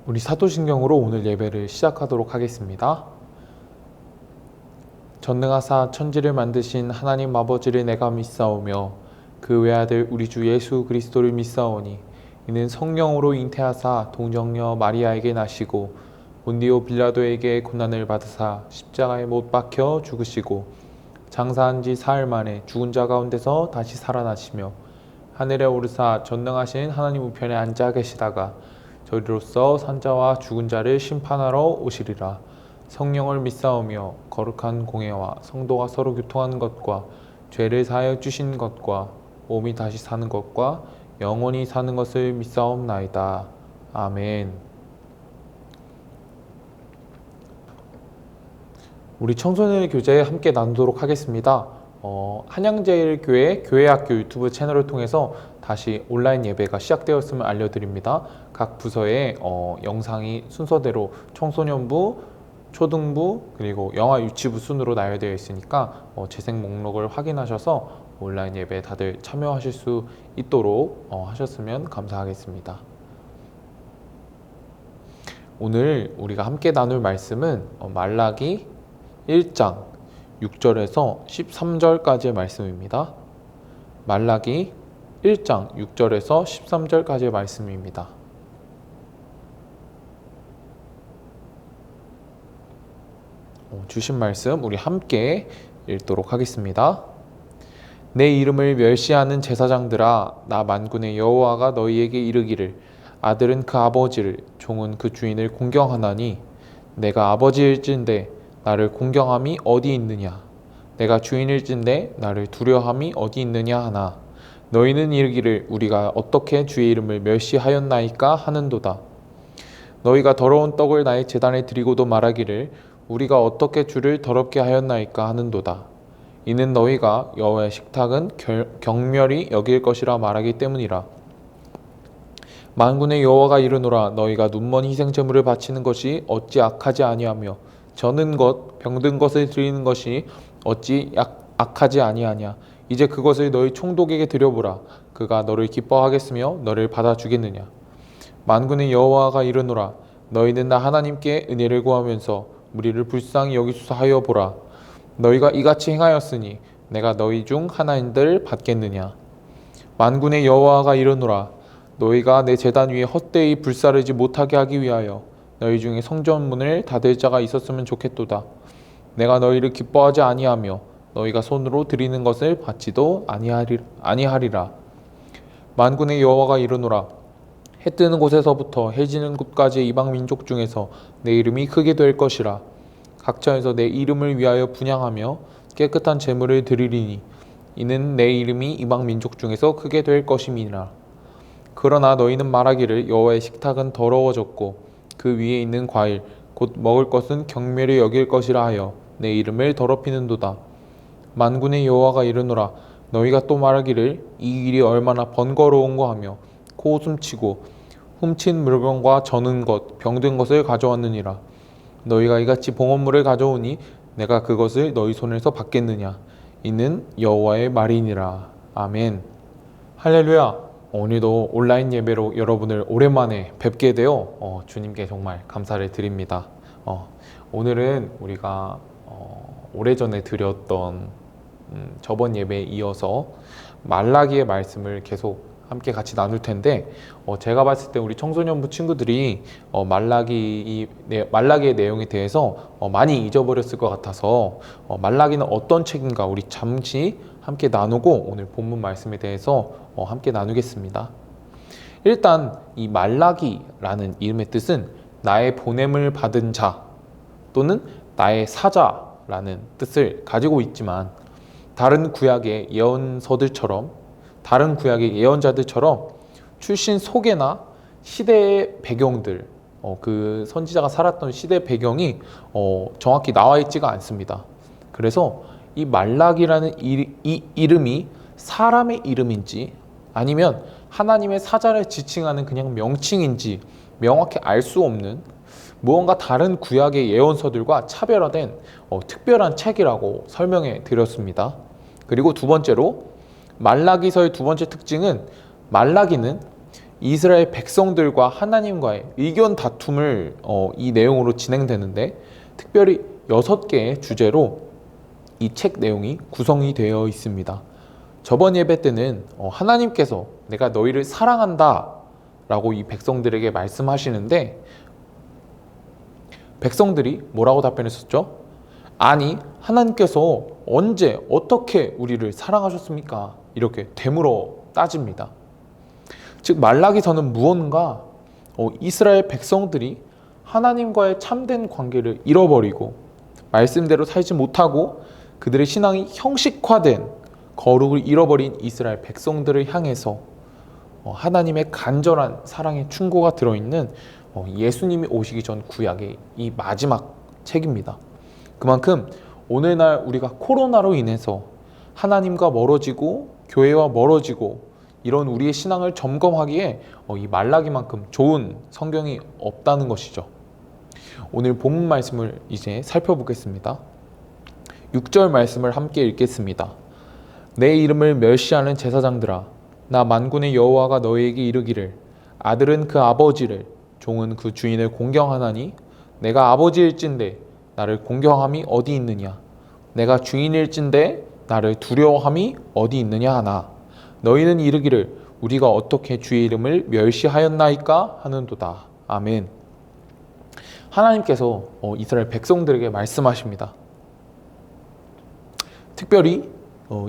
우리 사도신경으로 오늘 예배를 시작하도록 하겠습니다. 전능하사 천지를 만드신 하나님 아버지를 내가 믿사오며 그 외아들 우리 주 예수 그리스도를 믿사오니 이는 성령으로 잉태하사 동정녀 마리아에게 나시고 본디오 빌라도에게 고난을 받으사 십자가에 못 박혀 죽으시고 장사한 지 사흘 만에 죽은 자 가운데서 다시 살아나시며 하늘에 오르사 전능하신 하나님 우편에 앉아 계시다가 저리로서 산자와 죽은 자를 심판하러 오시리라. 성령을 믿사오며 거룩한 공예와 성도가 서로 교통하는 것과 죄를 사하여 주신 것과 몸이 다시 사는 것과 영원히 사는 것을 믿사옵나이다. 아멘. 우리 청소년의 교제 함께 나누도록 하겠습니다. 한양제일교회 교회학교 유튜브 채널을 통해서 다시 온라인 예배가 시작되었음을 알려드립니다. 각 부서에 영상이 순서대로 청소년부, 초등부, 그리고 영아 유치부 순으로 나열되어 있으니까 재생 목록을 확인하셔서 온라인 예배 다들 참여하실 수 있도록 하셨으면 감사하겠습니다. 오늘 우리가 함께 나눌 말씀은 말라기 1장 6절에서 13절까지의 말씀입니다. 말라기 1장 6절에서 13절까지의 말씀입니다. 주신 말씀 우리 함께 읽도록 하겠습니다. 내 이름을 멸시하는 제사장들아, 나 만군의 여호와가 너희에게 이르기를 아들은 그 아버지를, 종은 그 주인을 공경하나니 내가 아버지일진데 나를 공경함이 어디 있느냐? 내가 주인일진데 나를 두려함이 어디 있느냐 하나? 너희는 이르기를 우리가 어떻게 주의 이름을 멸시하였나이까 하는도다. 너희가 더러운 떡을 나의 제단에 드리고도 말하기를 우리가 어떻게 주를 더럽게 하였나이까 하는도다. 이는 너희가 여호와의 식탁은 경멸히 여길 것이라 말하기 때문이라. 만군의 여호와가 이르노라. 너희가 눈먼 희생제물을 바치는 것이 어찌 악하지 아니하며 저는 것, 병든 것을 드리는 것이 어찌 악하지 아니하냐. 이제 그것을 너희 총독에게 드려보라. 그가 너를 기뻐하겠으며 너를 받아주겠느냐. 만군의 여호와가 이르노라. 너희는 나 하나님께 은혜를 구하면서 무리를 불쌍히 여기소서 하여 보라. 너희가 이같이 행하였으니 내가 너희 중 하나인들 받겠느냐. 만군의 여호와가 이르노라. 너희가 내 제단 위에 헛되이 불사르지 못하게 하기 위하여 너희 중에 성전문을 닫을 자가 있었으면 좋겠도다. 내가 너희를 기뻐하지 아니하며 너희가 손으로 드리는 것을 받지도 아니하리라. 만군의 여호와가 이르노라. 해 뜨는 곳에서부터 해 지는 곳까지의 이방 민족 중에서 내 이름이 크게 될 것이라. 각처에서 내 이름을 위하여 분향하며 깨끗한 제물을 드리리니 이는 내 이름이 이방 민족 중에서 크게 될 것임이니라. 그러나 너희는 말하기를 여호와의 식탁은 더러워졌고 그 위에 있는 과일 곧 먹을 것은 경멸히 여길 것이라 하여 내 이름을 더럽히는도다. 만군의 여호와가 이르노라. 너희가 또 말하기를 이 일이 얼마나 번거로운가 하며 코웃음치고 훔친 물건과 저는 것, 병든 것을 가져왔느니라. 너희가 이같이 봉헌물을 가져오니 내가 그것을 너희 손에서 받겠느냐. 이는 여호와의 말이니라. 아멘. 할렐루야. 오늘도 온라인 예배로 여러분을 오랜만에 뵙게 되어 주님께 정말 감사를 드립니다. 오늘은 우리가 오래전에 드렸던 저번 예배에 이어서 말라기의 말씀을 계속 함께 같이 나눌 텐데 제가 봤을 때 우리 청소년부 친구들이 말라기의 내용에 대해서 많이 잊어버렸을 것 같아서 말라기는 어떤 책인가 우리 잠시 함께 나누고 오늘 본문 말씀에 대해서 함께 나누겠습니다. 일단 이 말라기라는 이름의 뜻은 나의 보냄을 받은 자 또는 나의 사자라는 뜻을 가지고 있지만 다른 구약의 예언자들처럼 출신 소개나 시대의 배경들 그 선지자가 살았던 시대 배경이 정확히 나와 있지가 않습니다. 그래서 이 말라기라는 이 이름이 사람의 이름인지 아니면 하나님의 사자를 지칭하는 그냥 명칭인지 명확히 알 수 없는 무언가 다른 구약의 예언서들과 차별화된 특별한 책이라고 설명해 드렸습니다. 그리고 두 번째로 말라기서의 두 번째 특징은 말라기는 이스라엘 백성들과 하나님과의 의견 다툼을 이 내용으로 진행되는데, 특별히 6개의 주제로 이 책 내용이 구성이 되어 있습니다. 저번 예배 때는 하나님께서 내가 너희를 사랑한다 라고 이 백성들에게 말씀하시는데, 백성들이 뭐라고 답변했었죠? 아니, 하나님께서 언제 어떻게 우리를 사랑하셨습니까? 이렇게 되물어 따집니다. 즉 말라기서는 무언가 이스라엘 백성들이 하나님과의 참된 관계를 잃어버리고 말씀대로 살지 못하고 그들의 신앙이 형식화된 거룩을 잃어버린 이스라엘 백성들을 향해서 하나님의 간절한 사랑의 충고가 들어있는 예수님이 오시기 전 구약의 이 마지막 책입니다. 그만큼 오늘날 우리가 코로나로 인해서 하나님과 멀어지고 교회와 멀어지고 이런 우리의 신앙을 점검하기에 이 말라기만큼 좋은 성경이 없다는 것이죠. 오늘 본문 말씀을 이제 살펴보겠습니다. 6절 말씀을 함께 읽겠습니다. 내 이름을 멸시하는 제사장들아, 나 만군의 여호와가 너희에게 이르기를 아들은 그 아버지를 종은 그 주인을 공경하나니 내가 아버지일진데 나를 공경함이 어디 있느냐, 내가 주인일진데 나를 두려워함이 어디 있느냐 하나 너희는 이르기를 우리가 어떻게 주의 이름을 멸시하였나이까 하는도다. 아멘. 하나님께서 이스라엘 백성들에게 말씀하십니다. 특별히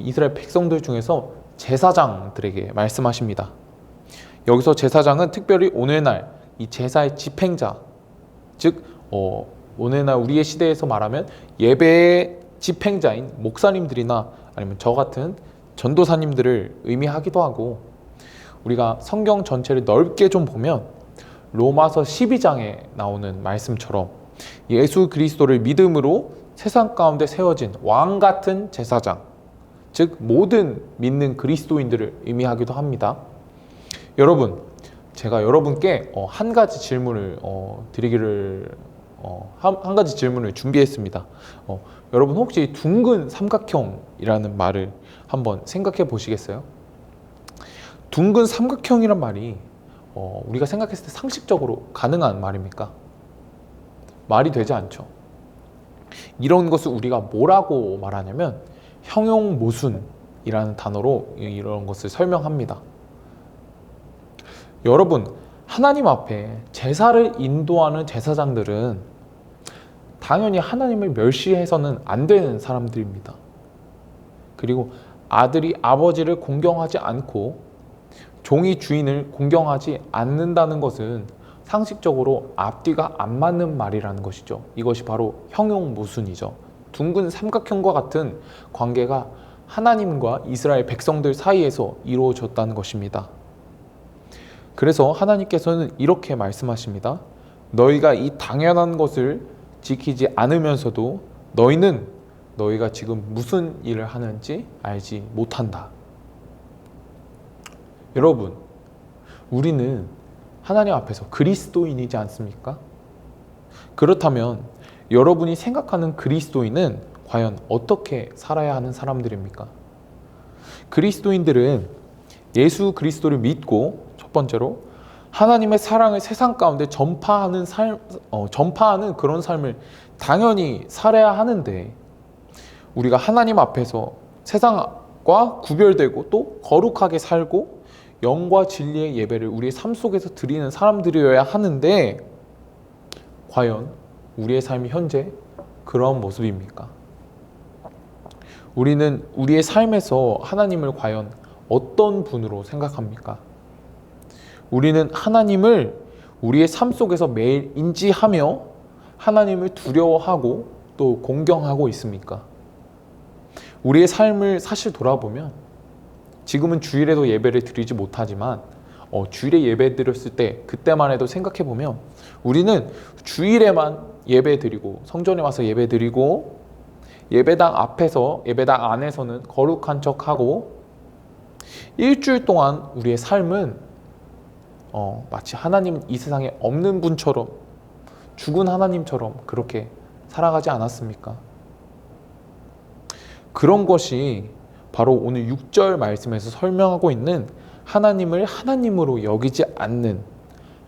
이스라엘 백성들 중에서 제사장들에게 말씀하십니다. 여기서 제사장은 특별히 오늘날 이 제사의 집행자, 즉 오늘날 우리의 시대에서 말하면 예배의 집행자인 목사님들이나 아니면 저 같은 전도사님들을 의미하기도 하고, 우리가 성경 전체를 넓게 좀 보면 로마서 12장에 나오는 말씀처럼 예수 그리스도를 믿음으로 세상 가운데 세워진 왕 같은 제사장, 즉 모든 믿는 그리스도인들을 의미하기도 합니다. 여러분, 제가 여러분께 한 가지 질문을 한 가지 질문을 준비했습니다. 여러분 혹시 둥근 삼각형이라는 말을 한번 생각해 보시겠어요? 둥근 삼각형이란 말이 우리가 생각했을 때 상식적으로 가능한 말입니까? 말이 되지 않죠. 이런 것을 우리가 뭐라고 말하냐면 형용모순이라는 단어로 이런 것을 설명합니다. 여러분, 하나님 앞에 제사를 인도하는 제사장들은 당연히 하나님을 멸시해서는 안 되는 사람들입니다. 그리고 아들이 아버지를 공경하지 않고 종이 주인을 공경하지 않는다는 것은 상식적으로 앞뒤가 안 맞는 말이라는 것이죠. 이것이 바로 형용모순이죠. 둥근 삼각형과 같은 관계가 하나님과 이스라엘 백성들 사이에서 이루어졌다는 것입니다. 그래서 하나님께서는 이렇게 말씀하십니다. 너희가 이 당연한 것을 지키지 않으면서도 너희가 지금 무슨 일을 하는지 알지 못한다. 여러분, 우리는 하나님 앞에서 그리스도인이지 않습니까? 그렇다면 여러분이 생각하는 그리스도인은 과연 어떻게 살아야 하는 사람들입니까? 그리스도인들은 예수 그리스도를 믿고 첫 번째로 하나님의 사랑을 세상 가운데 전파하는 그런 삶을 당연히 살아야 하는데, 우리가 하나님 앞에서 세상과 구별되고 또 거룩하게 살고 영과 진리의 예배를 우리의 삶 속에서 드리는 사람들이어야 하는데, 과연 우리의 삶이 현재 그런 모습입니까? 우리는 우리의 삶에서 하나님을 과연 어떤 분으로 생각합니까? 우리는 하나님을 우리의 삶 속에서 매일 인지하며 하나님을 두려워하고 또 공경하고 있습니까? 우리의 삶을 사실 돌아보면 지금은 주일에도 예배를 드리지 못하지만 주일에 예배 드렸을 때 그때만 해도 생각해 보면 우리는 주일에만 예배 드리고 성전에 와서 예배 드리고 예배당 안에서는 거룩한 척하고 일주일 동안 우리의 삶은 마치 하나님 이 세상에 없는 분처럼, 죽은 하나님처럼 그렇게 살아가지 않았습니까? 그런 것이 바로 오늘 6절 말씀에서 설명하고 있는 하나님을 하나님으로 여기지 않는,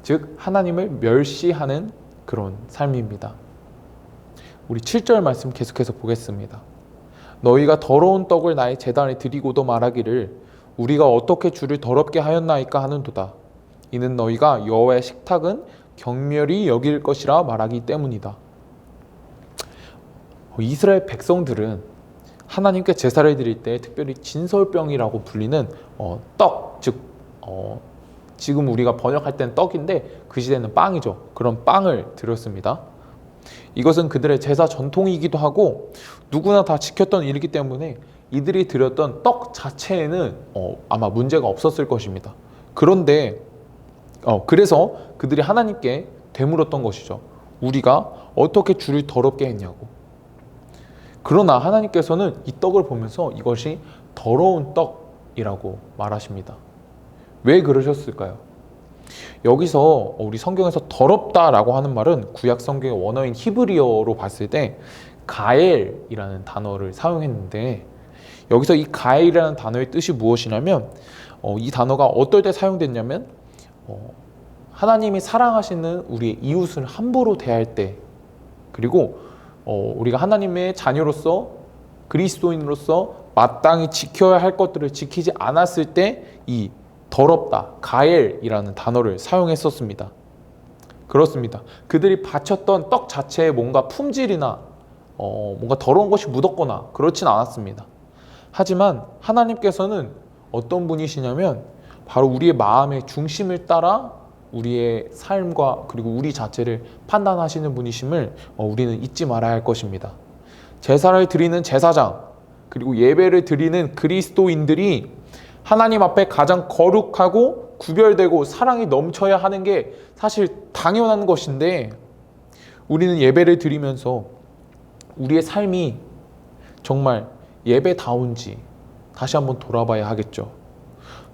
즉 하나님을 멸시하는 그런 삶입니다. 우리 7절 말씀 계속해서 보겠습니다. 너희가 더러운 떡을 나의 제단에 드리고도 말하기를 우리가 어떻게 주를 더럽게 하였나이까 하는도다. 이는 너희가 여호와의 식탁은 경멸히 여길 것이라 말하기 때문이다. 이스라엘 백성들은 하나님께 제사를 드릴 때 특별히 진설병이라고 불리는 떡, 즉 지금 우리가 번역할 때는 떡인데 그 시대는 빵이죠. 그런 빵을 드렸습니다. 이것은 그들의 제사 전통이기도 하고 누구나 다 지켰던 일이기 때문에 이들이 드렸던 떡 자체에는 아마 문제가 없었을 것입니다. 그런데 그래서 그들이 하나님께 되물었던 것이죠. 우리가 어떻게 주를 더럽게 했냐고. 그러나 하나님께서는 이 떡을 보면서 이것이 더러운 떡이라고 말하십니다. 왜 그러셨을까요? 여기서 우리 성경에서 더럽다라고 하는 말은 구약 성경의 원어인 히브리어로 봤을 때 가엘이라는 단어를 사용했는데, 여기서 이 가엘이라는 단어의 뜻이 무엇이냐면 이 단어가 어떨 때 사용됐냐면 하나님이 사랑하시는 우리의 이웃을 함부로 대할 때, 그리고 우리가 하나님의 자녀로서 그리스도인으로서 마땅히 지켜야 할 것들을 지키지 않았을 때 이 더럽다, 가엘이라는 단어를 사용했었습니다. 그렇습니다. 그들이 바쳤던 떡 자체에 뭔가 품질이나 뭔가 더러운 것이 묻었거나 그렇진 않았습니다. 하지만 하나님께서는 어떤 분이시냐면 바로 우리의 마음의 중심을 따라 우리의 삶과 그리고 우리 자체를 판단하시는 분이심을 우리는 잊지 말아야 할 것입니다. 제사를 드리는 제사장, 그리고 예배를 드리는 그리스도인들이 하나님 앞에 가장 거룩하고 구별되고 사랑이 넘쳐야 하는 게 사실 당연한 것인데, 우리는 예배를 드리면서 우리의 삶이 정말 예배다운지 다시 한번 돌아봐야 하겠죠.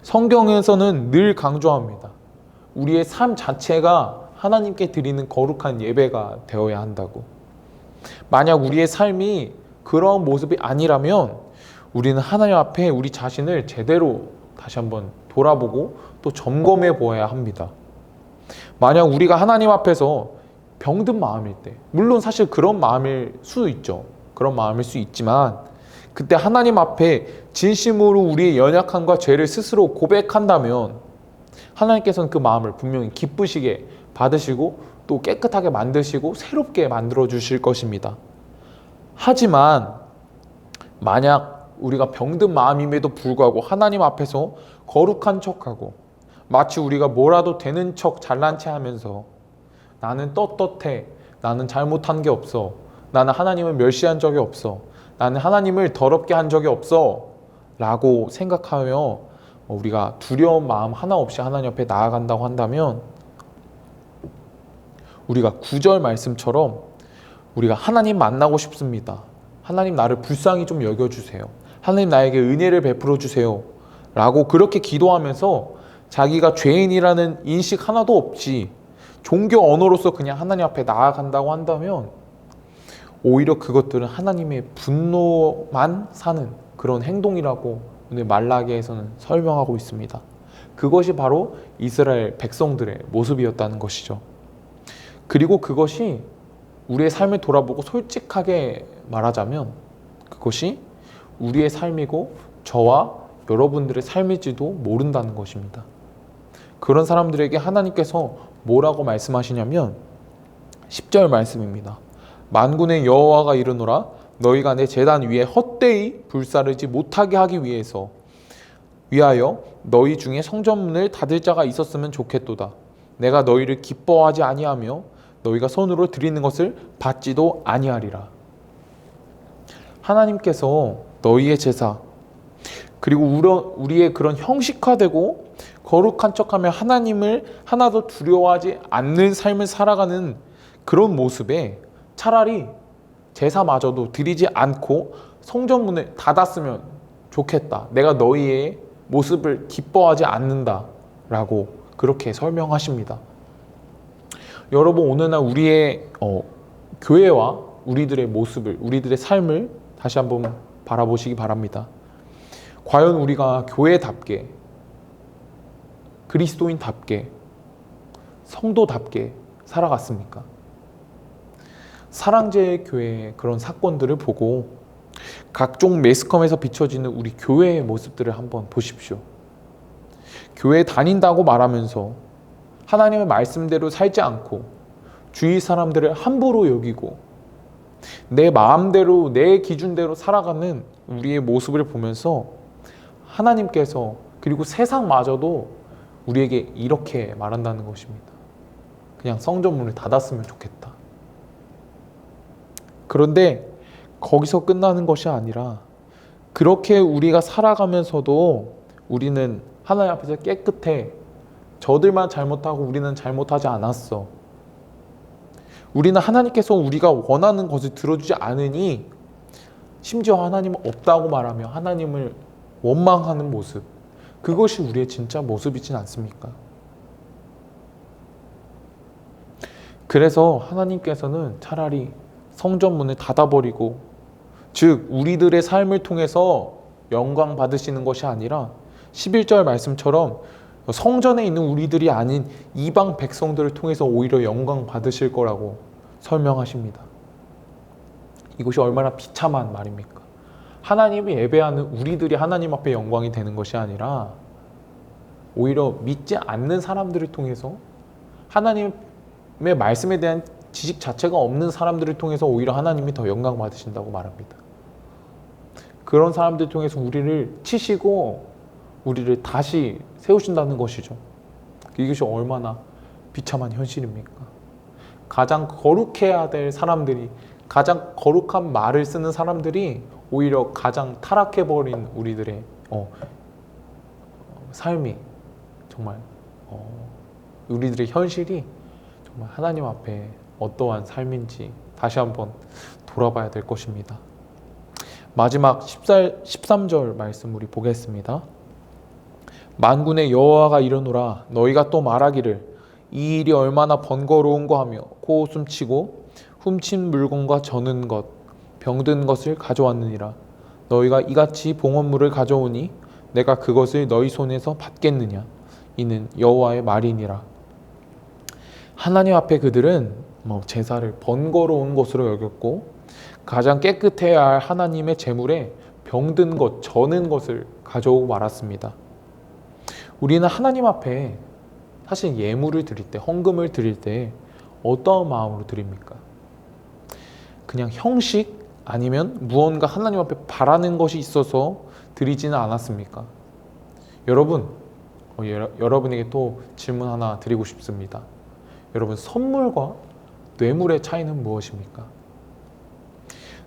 성경에서는 늘 강조합니다. 우리의 삶 자체가 하나님께 드리는 거룩한 예배가 되어야 한다고. 만약 우리의 삶이 그런 모습이 아니라면 우리는 하나님 앞에 우리 자신을 제대로 다시 한번 돌아보고 또 점검해 보아야 합니다. 만약 우리가 하나님 앞에서 병든 마음일 때, 물론 사실 그런 마음일 수 있죠. 그런 마음일 수 있지만 그때 하나님 앞에 진심으로 우리의 연약함과 죄를 스스로 고백한다면 하나님께서는 그 마음을 분명히 기쁘시게 받으시고 또 깨끗하게 만드시고 새롭게 만들어 주실 것입니다. 하지만 만약 우리가 병든 마음임에도 불구하고 하나님 앞에서 거룩한 척하고 마치 우리가 뭐라도 되는 척 잘난 체 하면서 나는 떳떳해, 나는 잘못한 게 없어, 나는 하나님을 멸시한 적이 없어, 나는 하나님을 더럽게 한 적이 없어 라고 생각하며 우리가 두려운 마음 하나 없이 하나님 앞에 나아간다고 한다면 우리가 9절 말씀처럼 우리가 하나님 만나고 싶습니다. 하나님 나를 불쌍히 좀 여겨주세요. 하나님 나에게 은혜를 베풀어 주세요 라고 그렇게 기도하면서 자기가 죄인이라는 인식 하나도 없이 종교 언어로서 그냥 하나님 앞에 나아간다고 한다면 오히려 그것들은 하나님의 분노만 사는 그런 행동이라고 오늘 말라기에서는 설명하고 있습니다. 그것이 바로 이스라엘 백성들의 모습이었다는 것이죠. 그리고 그것이 우리의 삶을 돌아보고 솔직하게 말하자면 그것이 우리의 삶이고 저와 여러분들의 삶일지도 모른다는 것입니다. 그런 사람들에게 하나님께서 뭐라고 말씀하시냐면 10절 말씀입니다. 만군의 여호와가 이르노라 너희가 내 제단 위에 헛되이 불사르지 못하게 하기 위하여 너희 중에 성전문을 닫을 자가 있었으면 좋겠도다. 내가 너희를 기뻐하지 아니하며 너희가 손으로 드리는 것을 받지도 아니하리라. 하나님께서 너희의 제사 그리고 우리의 그런 형식화되고 거룩한 척하며 하나님을 하나도 두려워하지 않는 삶을 살아가는 그런 모습에 차라리 제사마저도 드리지 않고 성전문을 닫았으면 좋겠다. 내가 너희의 모습을 기뻐하지 않는다 라고 그렇게 설명하십니다. 여러분 오늘날 우리의 교회와 우리들의 모습을, 우리들의 삶을 다시 한번 바라보시기 바랍니다. 과연 우리가 교회답게 그리스도인답게 성도답게 살아갔습니까? 사랑제 교회의 그런 사건들을 보고 각종 매스컴에서 비춰지는 우리 교회의 모습들을 한번 보십시오. 교회 다닌다고 말하면서 하나님의 말씀대로 살지 않고 주위 사람들을 함부로 여기고 내 마음대로 내 기준대로 살아가는 우리의 모습을 보면서 하나님께서 그리고 세상마저도 우리에게 이렇게 말한다는 것입니다. 그냥 성전문을 닫았으면 좋겠다. 그런데 거기서 끝나는 것이 아니라 그렇게 우리가 살아가면서도 우리는 하나님 앞에서 깨끗해. 저들만 잘못하고 우리는 잘못하지 않았어. 우리는 하나님께서 우리가 원하는 것을 들어주지 않으니 심지어 하나님은 없다고 말하며 하나님을 원망하는 모습, 그것이 우리의 진짜 모습이진 않습니까? 그래서 하나님께서는 차라리 성전문을 닫아버리고, 즉 우리들의 삶을 통해서 영광 받으시는 것이 아니라 11절 말씀처럼 성전에 있는 우리들이 아닌 이방 백성들을 통해서 오히려 영광 받으실 거라고 설명하십니다. 이것이 얼마나 비참한 말입니까? 하나님이 예배하는 우리들이 하나님 앞에 영광이 되는 것이 아니라 오히려 믿지 않는 사람들을 통해서, 하나님의 말씀에 대한 지식 자체가 없는 사람들을 통해서 오히려 하나님이 더 영광 받으신다고 말합니다. 그런 사람들 통해서 우리를 치시고 우리를 다시 세우신다는 것이죠. 이것이 얼마나 비참한 현실입니까? 가장 거룩해야 될 사람들이, 가장 거룩한 말을 쓰는 사람들이 오히려 가장 타락해버린 우리들의 삶이 정말 우리들의 현실이 정말 하나님 앞에 어떠한 삶인지 다시 한번 돌아봐야 될 것입니다. 마지막 13절 말씀 우리 보겠습니다. 만군의 여호와가 이르노라, 너희가 또 말하기를 이 일이 얼마나 번거로운가 하며 코웃음치고 훔친 물건과 저는 것 병든 것을 가져왔느니라. 너희가 이같이 봉헌물을 가져오니 내가 그것을 너희 손에서 받겠느냐. 이는 여호와의 말이니라. 하나님 앞에 그들은 제사를 번거로운 것으로 여겼고 가장 깨끗해야 할 하나님의 제물에 병든 것, 저는 것을 가져오고 말았습니다. 우리는 하나님 앞에 사실 예물을 드릴 때, 헌금을 드릴 때 어떠한 마음으로 드립니까? 그냥 형식 아니면 무언가 하나님 앞에 바라는 것이 있어서 드리지는 않았습니까? 여러분, 여러분에게 또 질문 하나 드리고 싶습니다. 여러분, 선물과 뇌물의 차이는 무엇입니까?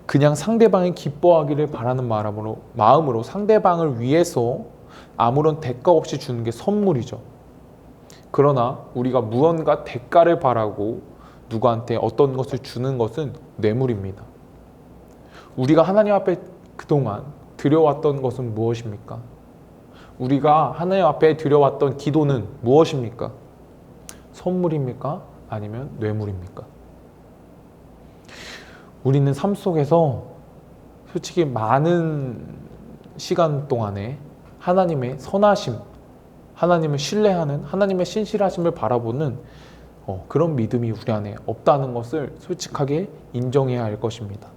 그냥 상대방이 기뻐하기를 바라는 마음으로 상대방을 위해서 아무런 대가 없이 주는 게 선물이죠. 그러나 우리가 무언가 대가를 바라고 누구한테 어떤 것을 주는 것은 뇌물입니다. 우리가 하나님 앞에 그동안 드려왔던 것은 무엇입니까? 우리가 하나님 앞에 드려왔던 기도는 무엇입니까? 선물입니까? 아니면 뇌물입니까? 우리는 삶 속에서 솔직히 많은 시간 동안에 하나님의 선하심, 하나님을 신뢰하는, 하나님의 신실하심을 바라보는 그런 믿음이 우리 안에 없다는 것을 솔직하게 인정해야 할 것입니다.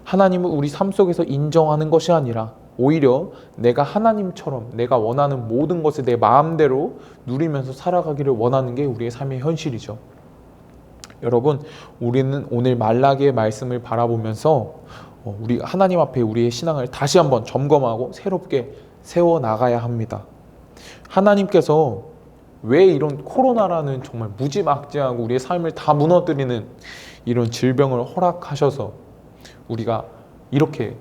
하나님은 우리 삶 속에서 인정하는 것이 아니라 오히려 내가 하나님처럼 내가 원하는 모든 것을 내 마음대로 누리면서 살아가기를 원하는 게 우리의 삶의 현실이죠. 여러분, 우리는 오늘 말라기의 말씀을 바라보면서 우리 하나님 앞에 우리의 신앙을 다시 한번 점검하고 새롭게 세워나가야 합니다. 하나님께서 왜 이런 코로나라는 정말 무지막지하고 우리의 삶을 다 무너뜨리는 이런 질병을 허락하셔서 우리가 이렇게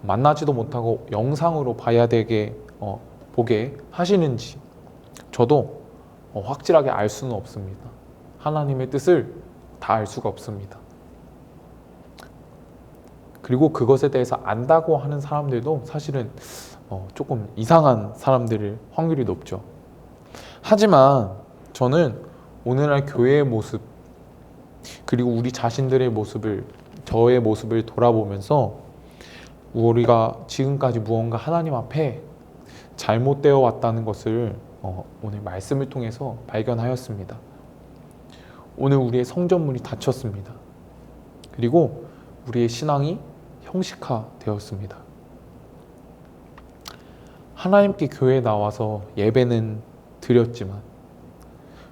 만나지도 못하고 영상으로 봐야 되게 보게 하시는지 저도 확실하게 알 수는 없습니다. 하나님의 뜻을 다 알 수가 없습니다. 그리고 그것에 대해서 안다고 하는 사람들도 사실은 조금 이상한 사람들일 확률이 높죠. 하지만 저는 오늘날 교회의 모습, 그리고 우리 자신들의 모습을, 저의 모습을 돌아보면서 우리가 지금까지 무언가 하나님 앞에 잘못되어 왔다는 것을 오늘 말씀을 통해서 발견하였습니다. 오늘 우리의 성전문이 닫혔습니다. 그리고 우리의 신앙이 형식화되었습니다. 하나님께 교회에 나와서 예배는 드렸지만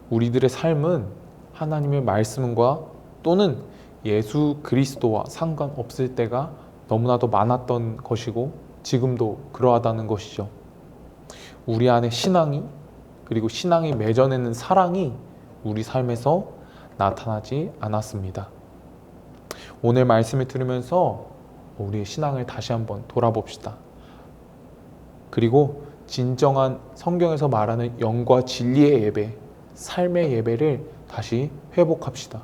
우리들의 삶은 하나님의 말씀과 또는 예수 그리스도와 상관없을 때가 너무나도 많았던 것이고 지금도 그러하다는 것이죠. 우리 안에 신앙이 그리고 신앙이 맺어내는 사랑이 우리 삶에서 나타나지 않았습니다. 오늘 말씀을 들으면서 우리의 신앙을 다시 한번 돌아봅시다. 그리고 진정한 성경에서 말하는 영과 진리의 예배, 삶의 예배를 다시 회복합시다.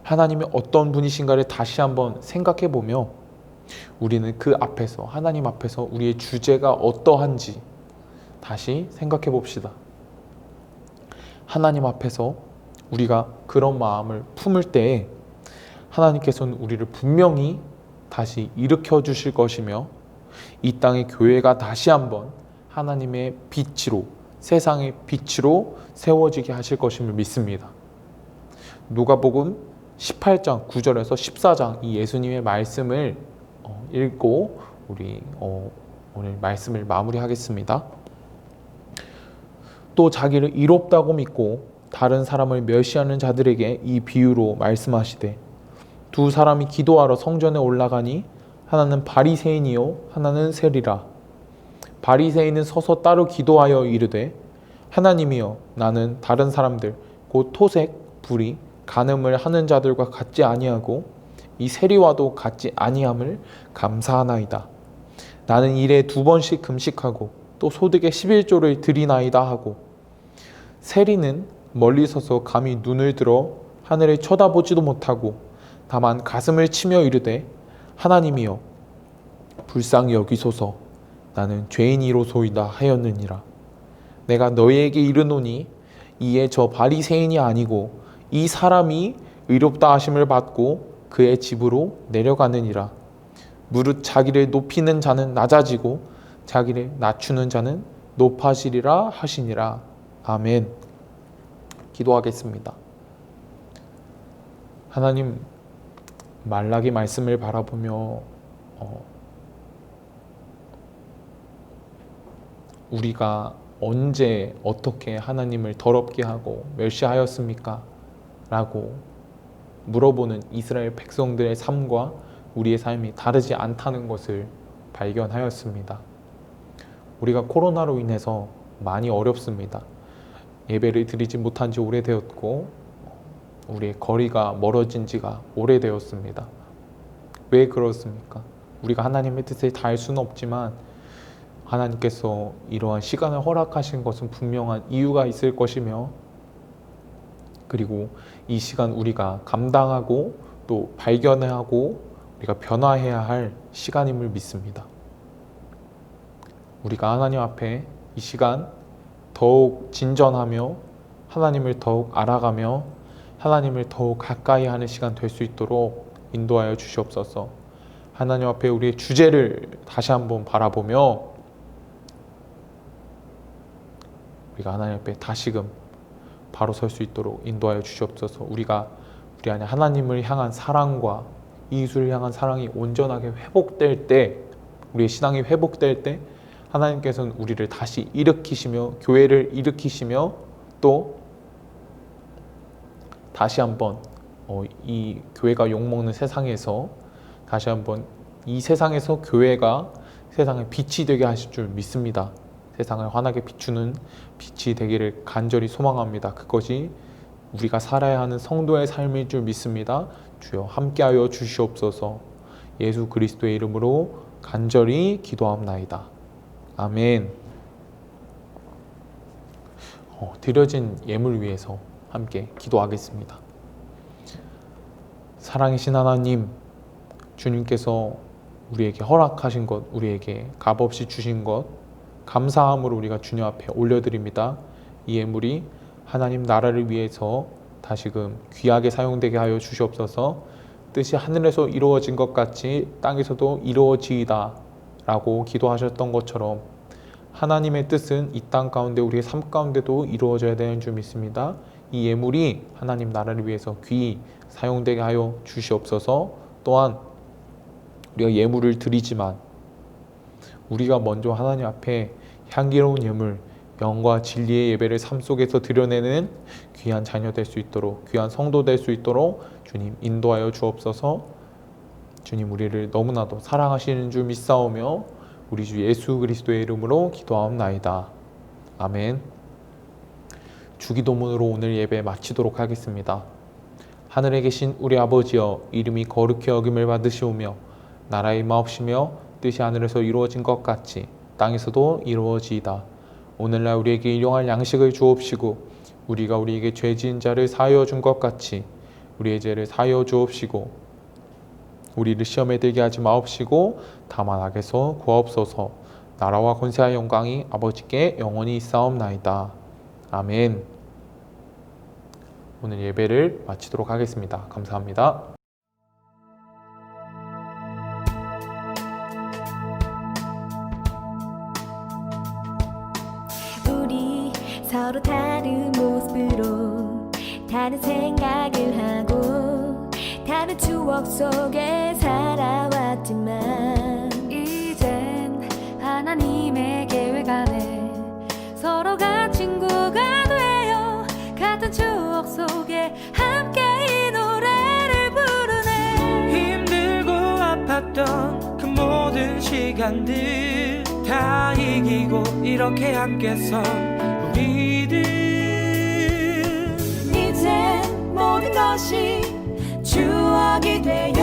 하나님이 어떤 분이신가를 다시 한번 생각해 보며 우리는 그 앞에서, 하나님 앞에서 우리의 주제가 어떠한지 다시 생각해 봅시다. 하나님 앞에서 우리가 그런 마음을 품을 때에 하나님께서는 우리를 분명히 다시 일으켜 주실 것이며 이 땅의 교회가 다시 한번 하나님의 빛으로, 세상의 빛으로 세워지게 하실 것임을 믿습니다. 누가복음 18장 9절에서 14장 이 예수님의 말씀을 읽고 우리 오늘 말씀을 마무리하겠습니다. 또 자기를 의롭다고 믿고 다른 사람을 멸시하는 자들에게 이 비유로 말씀하시되 두 사람이 기도하러 성전에 올라가니 하나는 바리새인이요 하나는 세리라. 바리새인은 서서 따로 기도하여 이르되 하나님이여 나는 다른 사람들 곧 토색, 불의, 간음을 하는 자들과 같지 아니하고 이 세리와도 같지 아니함을 감사하나이다. 나는 일에 2번씩 금식하고 또 소득의 11조를 드리나이다 하고 세리는 멀리 서서 감히 눈을 들어 하늘을 쳐다보지도 못하고 다만 가슴을 치며 이르되 하나님이여 불쌍히 여기소서 나는 죄인이로소이다 하였느니라. 내가 너희에게 이르노니 이에 저 바리새인이 아니고 이 사람이 의롭다 하심을 받고 그의 집으로 내려가느니라. 무릇 자기를 높이는 자는 낮아지고 자기를 낮추는 자는 높아지리라 하시니라. 아멘. 기도하겠습니다. 하나님, 말라기 말씀을 바라보며 우리가 언제 어떻게 하나님을 더럽게 하고 멸시하였습니까? 라고 물어보는 이스라엘 백성들의 삶과 우리의 삶이 다르지 않다는 것을 발견하였습니다. 우리가 코로나로 인해서 많이 어렵습니다. 예배를 드리지 못한 지 오래되었고 우리의 거리가 멀어진 지가 오래되었습니다. 왜 그렇습니까? 우리가 하나님의 뜻을 다할 수는 없지만 하나님께서 이러한 시간을 허락하신 것은 분명한 이유가 있을 것이며 그리고 이 시간 우리가 감당하고 또 발견하고 우리가 변화해야 할 시간임을 믿습니다. 우리가 하나님 앞에 이 시간 더욱 진전하며 하나님을 더욱 알아가며 하나님을 더욱 가까이 하는 시간 될 수 있도록 인도하여 주시옵소서. 하나님 앞에 우리의 주제를 다시 한번 바라보며 우리가 하나님 앞에 다시금 바로 설 수 있도록 인도하여 주시옵소서. 우리가 우리 안에 하나님을 향한 사랑과 이웃을 향한 사랑이 온전하게 회복될 때, 우리의 신앙이 회복될 때 하나님께서는 우리를 다시 일으키시며 교회를 일으키시며 또 다시 한번 이 교회가 욕먹는 세상에서 다시 한번 이 세상에서 교회가 세상의 빛이 되게 하실 줄 믿습니다. 세상을 환하게 비추는 빛이 되기를 간절히 소망합니다. 그것이 우리가 살아야 하는 성도의 삶일 줄 믿습니다. 주여 함께하여 주시옵소서. 예수 그리스도의 이름으로 간절히 기도합나이다. 아멘. 드려진 예물 위해서 함께 기도하겠습니다. 사랑이신 하나님, 주님께서 우리에게 허락하신 것, 우리에게 값없이 주신 것 감사함으로 우리가 주님 앞에 올려드립니다. 이 예물이 하나님 나라를 위해서 다시금 귀하게 사용되게 하여 주시옵소서. 뜻이 하늘에서 이루어진 것 같이 땅에서도 이루어지이다 라고 기도하셨던 것처럼 하나님의 뜻은 이 땅 가운데 우리의 삶 가운데도 이루어져야 되는 줄 믿습니다. 이 예물이 하나님 나라를 위해서 귀히 사용되게 하여 주시옵소서. 또한 우리가 예물을 드리지만 우리가 먼저 하나님 앞에 향기로운 예물, 영과 진리의 예배를 삶 속에서 드려내는 귀한 자녀 될 수 있도록, 귀한 성도 될 수 있도록 주님 인도하여 주옵소서. 주님 우리를 너무나도 사랑하시는 줄 믿사오며 우리 주 예수 그리스도의 이름으로 기도하옵나이다. 아멘. 주기도문으로 오늘 예배 마치도록 하겠습니다. 하늘에 계신 우리 아버지여, 이름이 거룩히 여김을 받으시오며 나라의 임하옵시며 뜻이 하늘에서 이루어진 것 같이 땅에서도 이루어지이다. 오늘날 우리에게 일용할 양식을 주옵시고 우리가 우리에게 죄 지은 자를 사하여 준 것 같이 우리의 죄를 사하여 주옵시고 우리를 시험에 들게 하지 마옵시고 다만 악에서 구하옵소서. 나라와 권세와 영광이 아버지께 영원히 있사옵나이다. 아멘. 오늘 예배를 마치도록 하겠습니다. 감사합니다. 우리 서로 다른 모습으로 다른 생각을 하고 다른 추억 속에 살아왔지만 이젠 하나님의 계획 안에 서로가 친구가 되어 같은 추억 속에 함께 이 노래를 부르네. 힘들고 아팠던 그 모든 시간들 다 이기고 이렇게 함께 선 우리들, 이젠 모든 것이 추억이 되어